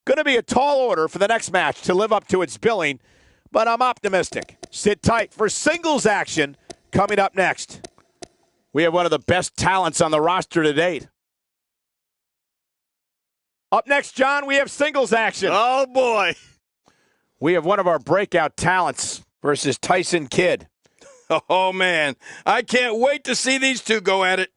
Going to be a tall order for the next match to live up to its billing, but I'm optimistic. Sit tight for singles action coming up next. We have one of the best talents on the roster to date. Up next, John, we have singles action. Oh, boy. We have one of our breakout talents versus Tyson Kidd. Oh, man. I can't wait to see these two go at it.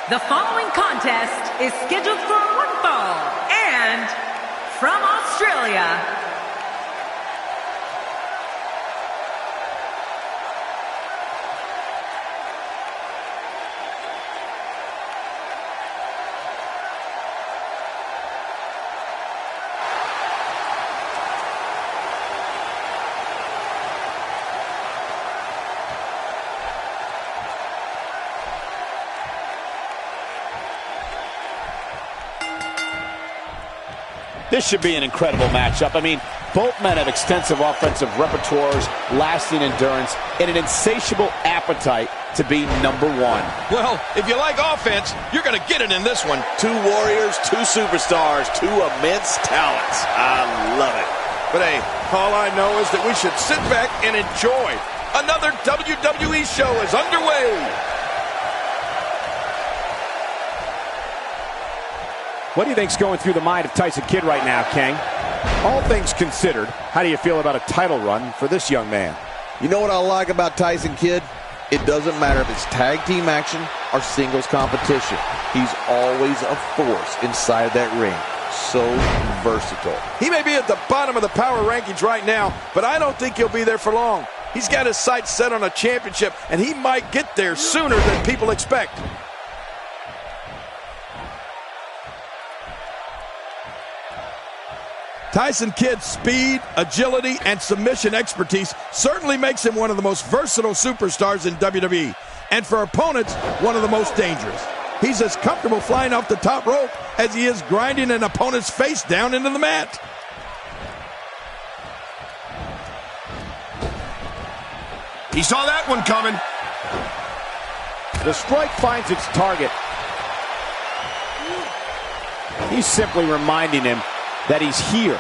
The following contest is scheduled for one fall, and from Australia, This should be an incredible matchup. I mean, both men have extensive offensive repertoires, lasting endurance, and an insatiable appetite to be number one. Well, if you like offense, you're going to get it in this one. Two warriors, two superstars, two immense talents. I love it. But hey, all I know is that we should sit back and enjoy. Another WWE show is underway. What do you think's going through the mind of Tyson Kidd right now, King? All things considered, how do you feel about a title run for this young man? You know what I like about Tyson Kidd? It doesn't matter if it's tag team action or singles competition. He's always a force inside that ring. So versatile. He may be at the bottom of the power rankings right now, but I don't think he'll be there for long. He's got his sights set on a championship, and he might get there sooner than people expect. Tyson Kidd's speed, agility, and submission expertise certainly makes him one of the most versatile superstars in WWE, and for opponents, one of the most dangerous. He's as comfortable flying off the top rope as he is grinding an opponent's face down into the mat. He saw that one coming. The strike finds its target. He's simply reminding him that he's here.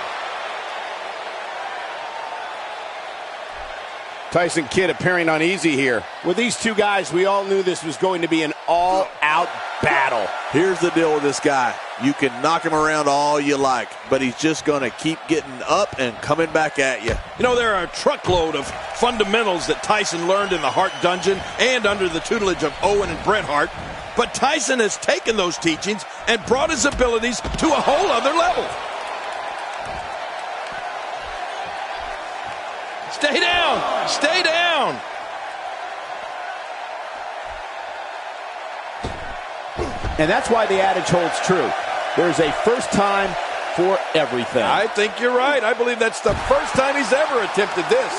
Tyson Kidd appearing uneasy here. With these two guys, we all knew this was going to be an all-out battle. Here's the deal with this guy. You can knock him around all you like, but he's just going to keep getting up and coming back at you. You know, there are a truckload of fundamentals that Tyson learned in the Hart Dungeon and under the tutelage of Owen and Bret Hart. But Tyson has taken those teachings and brought his abilities to a whole other level. Stay down! Stay down! And that's why the adage holds true. There's a first time for everything. I think you're right. I believe that's the first time he's ever attempted this.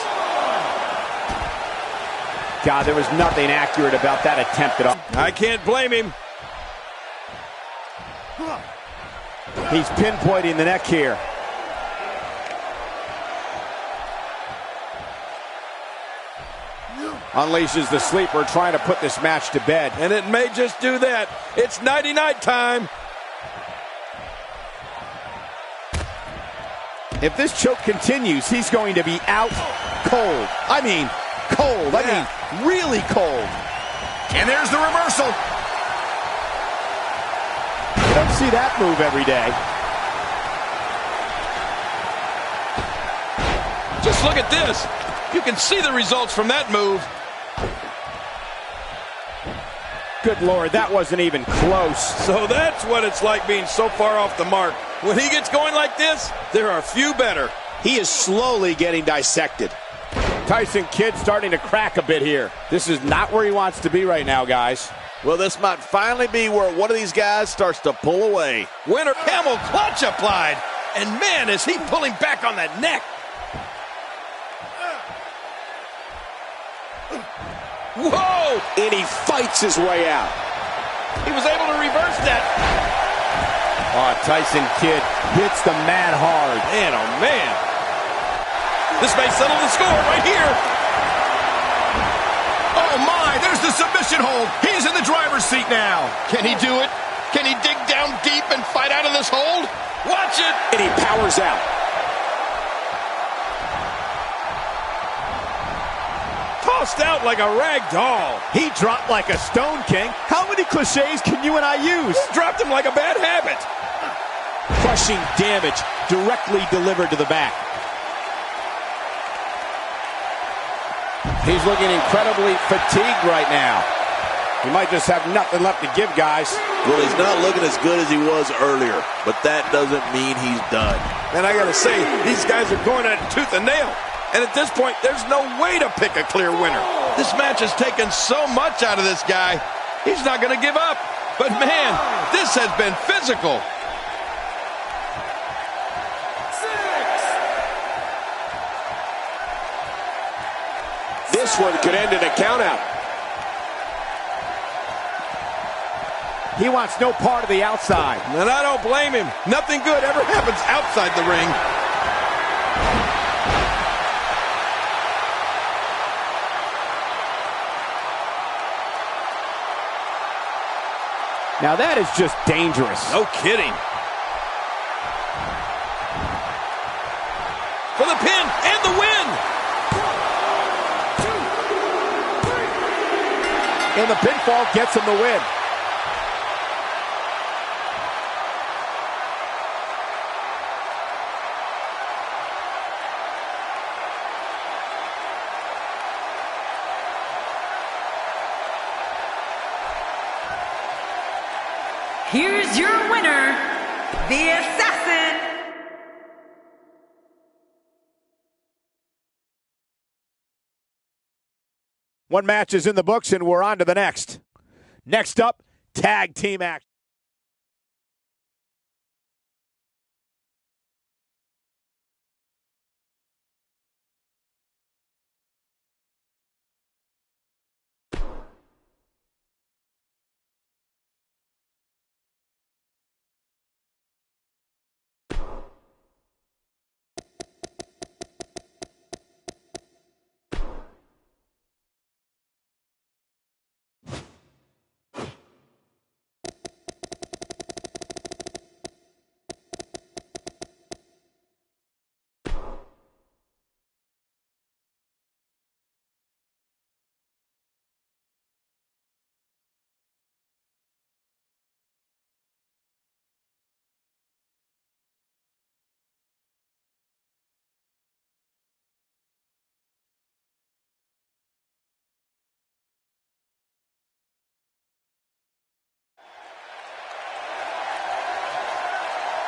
God, there was nothing accurate about that attempt at all. I can't blame him. He's pinpointing the neck here. Unleashes the sleeper, trying to put this match to bed. And it may just do that. It's nighty-night time. If this choke continues, he's going to be out cold. I mean, cold. I mean, really cold. And there's the reversal. You don't see that move every day. Just look at this. You can see the results from that move. Good Lord, that wasn't even close. So that's what it's like being so far off the mark. When he gets going like this, there are few better. He is slowly getting dissected. Tyson Kidd starting to crack a bit here. This is not where he wants to be right now, guys. Well, this might finally be where one of these guys starts to pull away. Winner camel clutch applied. And man, is he pulling back on that neck. Whoa! And he fights his way out. He was able to reverse that. Oh, Tyson Kidd hits the mat hard. Man, oh man. This may settle the score right here. Oh my, there's the submission hold. He's in the driver's seat now. Can he do it? Can he dig down deep and fight out of this hold? Watch it. And he powers out. Tossed out like a rag doll. He dropped like a stone king. How many cliches can you and I use? Dropped him like a bad habit. Crushing damage directly delivered to the back. He's looking incredibly fatigued right now. He might just have nothing left to give, guys. Well, he's not looking as good as he was earlier, but that doesn't mean he's done. And I gotta say, these guys are going at it tooth and nail. And at this point, there's no way to pick a clear winner. This match has taken so much out of this guy. He's not gonna give up. But man, this has been physical. This one could end in a countout. He wants no part of the outside. And I don't blame him. Nothing good ever happens outside the ring. Now that is just dangerous. No kidding. For the pin and the win. And the pinfall gets him the win. Here's your winner, the Assassin. One match is in the books, and we're on to the next. Next up, tag team action.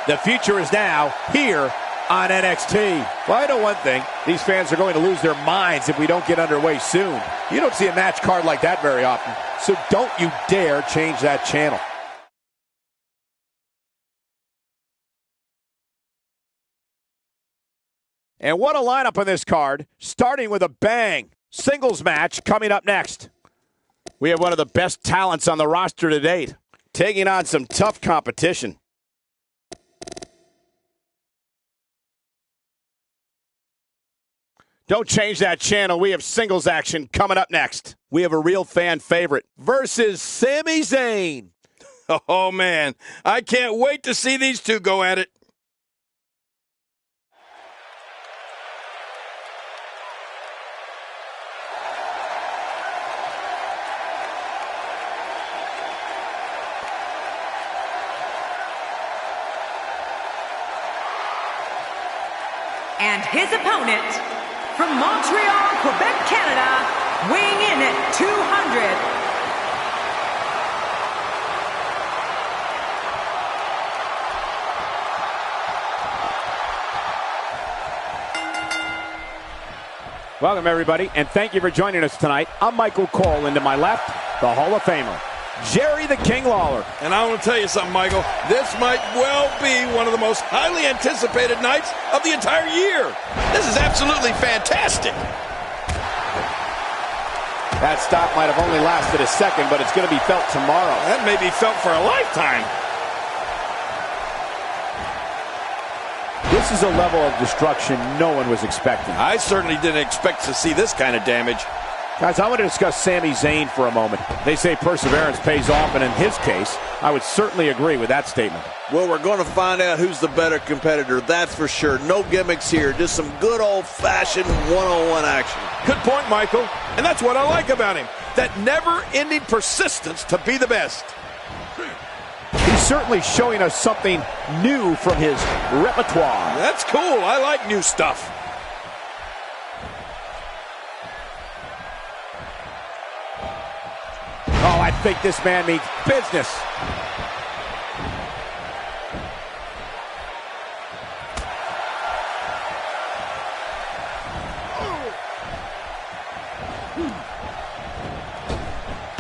The future is now here on NXT. Well, I know one thing. These fans are going to lose their minds if we don't get underway soon. You don't see a match card like that very often, so don't you dare change that channel. And what a lineup on this card, starting with a bang. Singles match coming up next. We have one of the best talents on the roster to date, taking on some tough competition. Don't change that channel. We have singles action coming up next. We have a real fan favorite versus Sami Zayn. Oh, man. I can't wait to see these two go at it. And his opponent, from Montreal, Quebec, Canada, weighing in at 200. Welcome, everybody, and thank you for joining us tonight. I'm Michael Cole, and to my left, the Hall of Famer, Jerry the King Lawler. And I want to tell you something, Michael. This might well be one of the most highly anticipated nights of the entire year. This is absolutely fantastic. That stop might have only lasted a second, but it's going to be felt tomorrow. That may be felt for a lifetime. This is a level of destruction no one was expecting. I certainly didn't expect to see this kind of damage. Guys, I want to discuss Sami Zayn for a moment. They say perseverance pays off, and in his case, I would certainly agree with that statement. Well, we're going to find out who's the better competitor, that's for sure. No gimmicks here, just some good old-fashioned one-on-one action. Good point, Michael. And that's what I like about him. That never-ending persistence to be the best. He's certainly showing us something new from his repertoire. That's cool. I like new stuff. Oh, I think this man means business.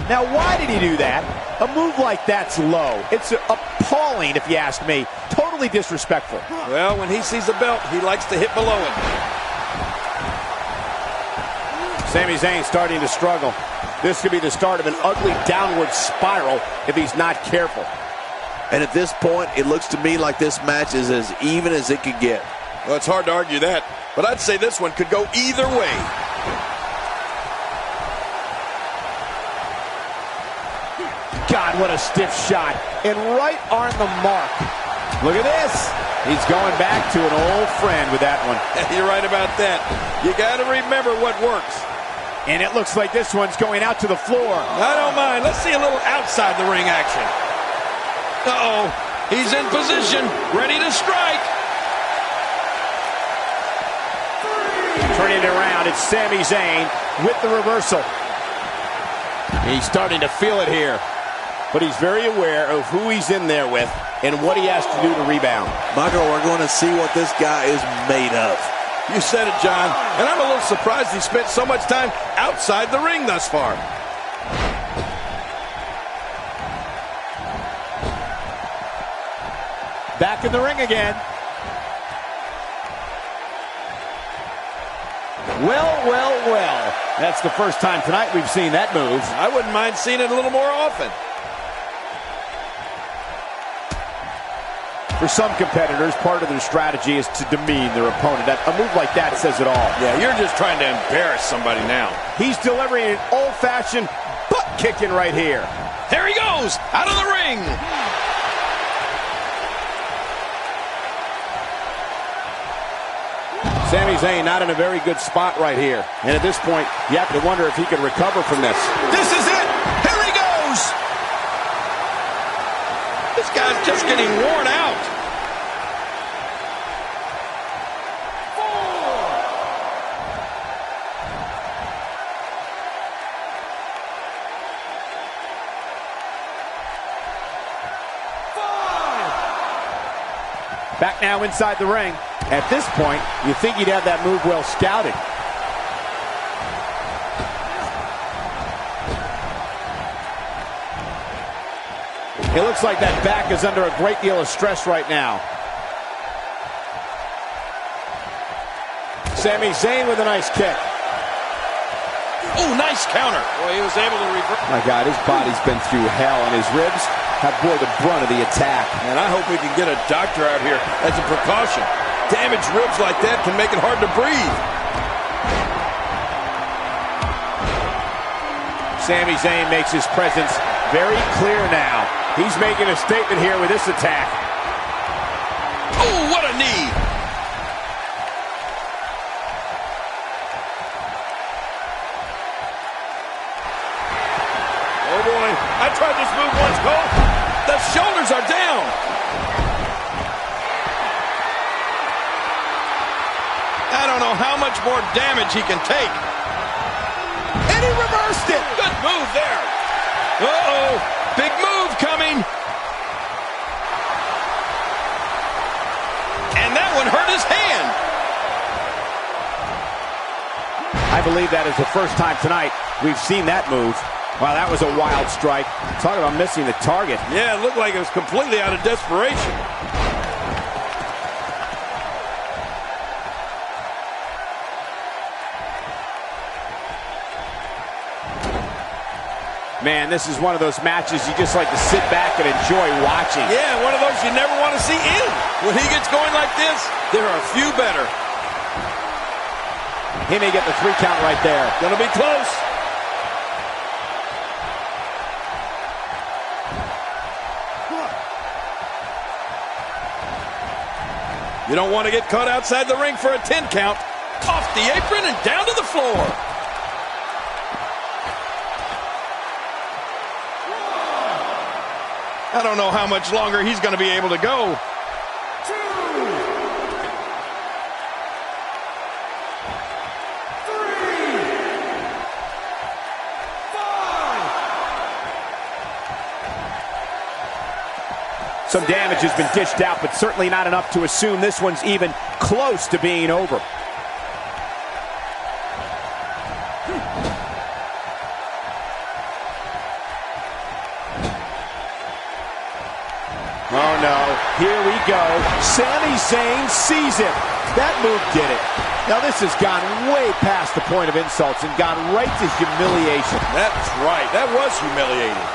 Now, why did he do that? A move like that's low. It's appalling, if you ask me. Totally disrespectful. Well, when he sees a belt, he likes to hit below it. Sami Zayn starting to struggle. This could be the start of an ugly downward spiral if he's not careful. And at this point, it looks to me like this match is as even as it could get. Well, it's hard to argue that, but I'd say this one could go either way. God, what a stiff shot. And right on the mark. Look at this. He's going back to an old friend with that one. You're right about that. You got to remember what works. And it looks like this one's going out to the floor. I don't mind. Let's see a little outside the ring action. Uh-oh. He's in position, ready to strike. Turning it around, it's Sami Zayn with the reversal. He's starting to feel it here. But he's very aware of who he's in there with and what he has to do to rebound. Michael, we're going to see what this guy is made of. You said it, John. And I'm a little surprised he spent so much time outside the ring thus far. Back in the ring again. Well, well, well. That's the first time tonight we've seen that move. I wouldn't mind seeing it a little more often. For some competitors, part of their strategy is to demean their opponent. A move like that says it all. Yeah, you're just trying to embarrass somebody now. He's delivering an old-fashioned butt kicking right here. There he goes, out of the ring. Sami Zayn not in a very good spot right here. And at this point, you have to wonder if he can recover from this. This is it. Here he goes. This guy's just getting worn out. Back now inside the ring. At this point, you think he'd have that move well scouted. It looks like that back is under a great deal of stress right now. Sami Zayn with a nice kick. Oh, nice counter. Boy, he was able to reverse. My God, his body's been through hell, and his ribs have bore the brunt of the attack. And I hope we can get a doctor out here as a precaution. Damaged ribs like that can make it hard to breathe. Sami Zayn makes his presence very clear now. He's making a statement here with this attack. Oh, what a knee. Oh, boy. I tried this move once, Cole. The shoulders are down. I don't know how much more damage he can take. And he reversed it. Good move there. Uh-oh. Big move coming. And that one hurt his hand. I believe that is the first time tonight we've seen that move. Wow, that was a wild strike. Talk about missing the target. Yeah, it looked like it was completely out of desperation. Man, this is one of those matches you just like to sit back and enjoy watching. Yeah, one of those you never want to see end. When he gets going like this, there are a few better. He may get the 3 count right there. Gonna be close. You don't want to get caught outside the ring for a 10 count. Off the apron and down to the floor. I don't know how much longer he's going to be able to go. 2, 3, 5. Some damage has been dished out, but certainly not enough to assume this one's even close to being over. Oh no, here we go. Sami Zayn sees it. That move did it. Now this has gone way past the point of insults and gone right to humiliation. That's right, that was humiliating.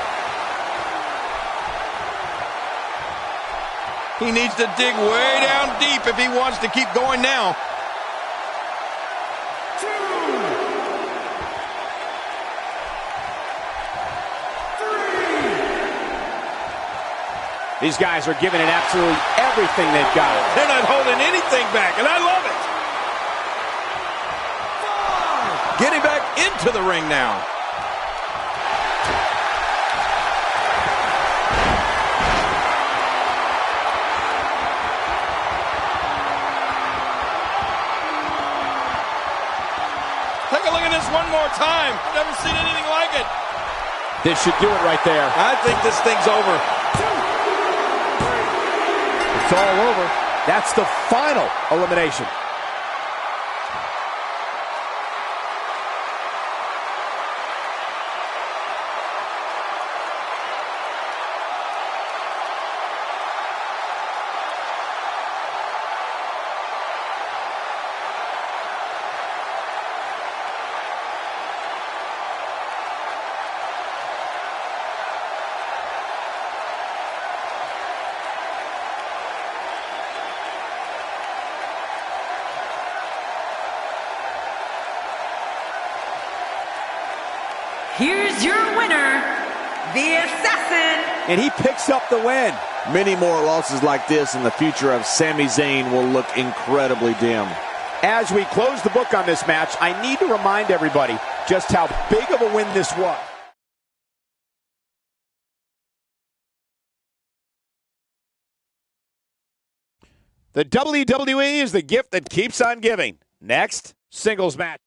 He needs to dig way down deep if he wants to keep going now. 2, 3. These guys are giving it absolutely everything they've got. They're not holding anything back, and I love it. 5. Getting back into the ring now. Take a look at this one more time. I've never seen anything like it. This should do it right there. I think this thing's over. It's all over. That's the final elimination. Here's your winner, the Assassin. And he picks up the win. Many more losses like this, and the future of Sami Zayn will look incredibly dim. As we close the book on this match, I need to remind everybody just how big of a win this was. The WWE is the gift that keeps on giving. Next, singles match.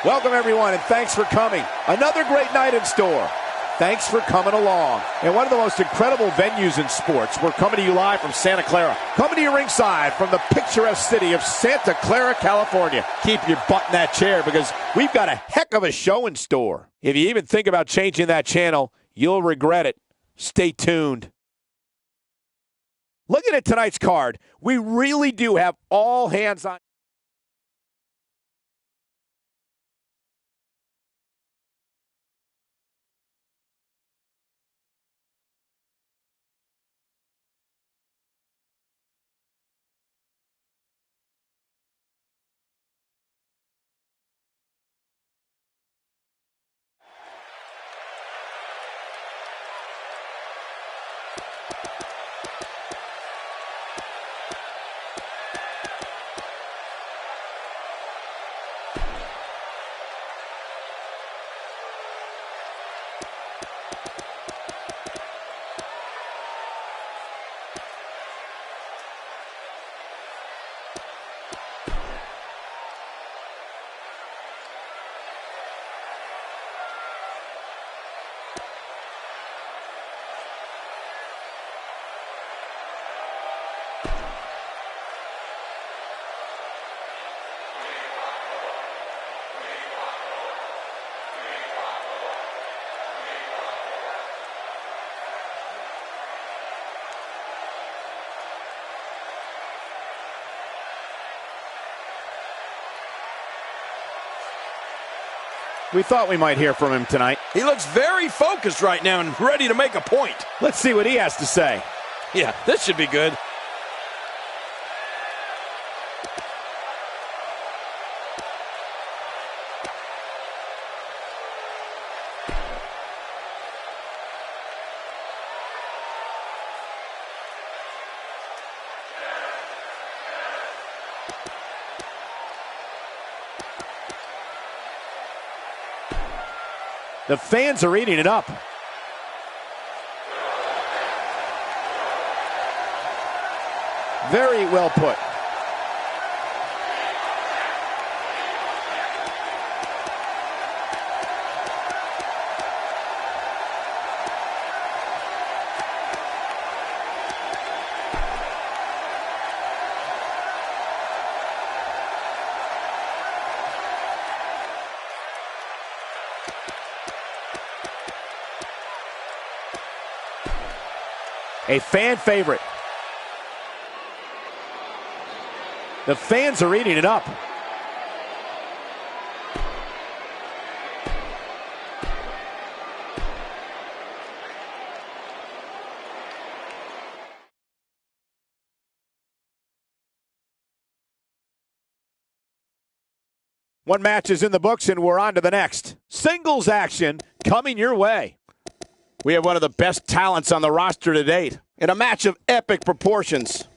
Welcome, everyone, and thanks for coming. Another great night in store. Thanks for coming along. And one of the most incredible venues in sports. We're coming to you live from Santa Clara. Coming to you ringside from the picturesque city of Santa Clara, California. Keep your butt in that chair because we've got a heck of a show in store. If you even think about changing that channel, you'll regret it. Stay tuned. Looking at tonight's card, we really do have all hands on. We thought we might hear from him tonight. He looks very focused right now and ready to make a point. Let's see what he has to say. Yeah, this should be good. The fans are eating it up. Very well put. A fan favorite. The fans are eating it up. One match is in the books and we're on to the next. Singles action coming your way. We have one of the best talents on the roster to date in a match of epic proportions.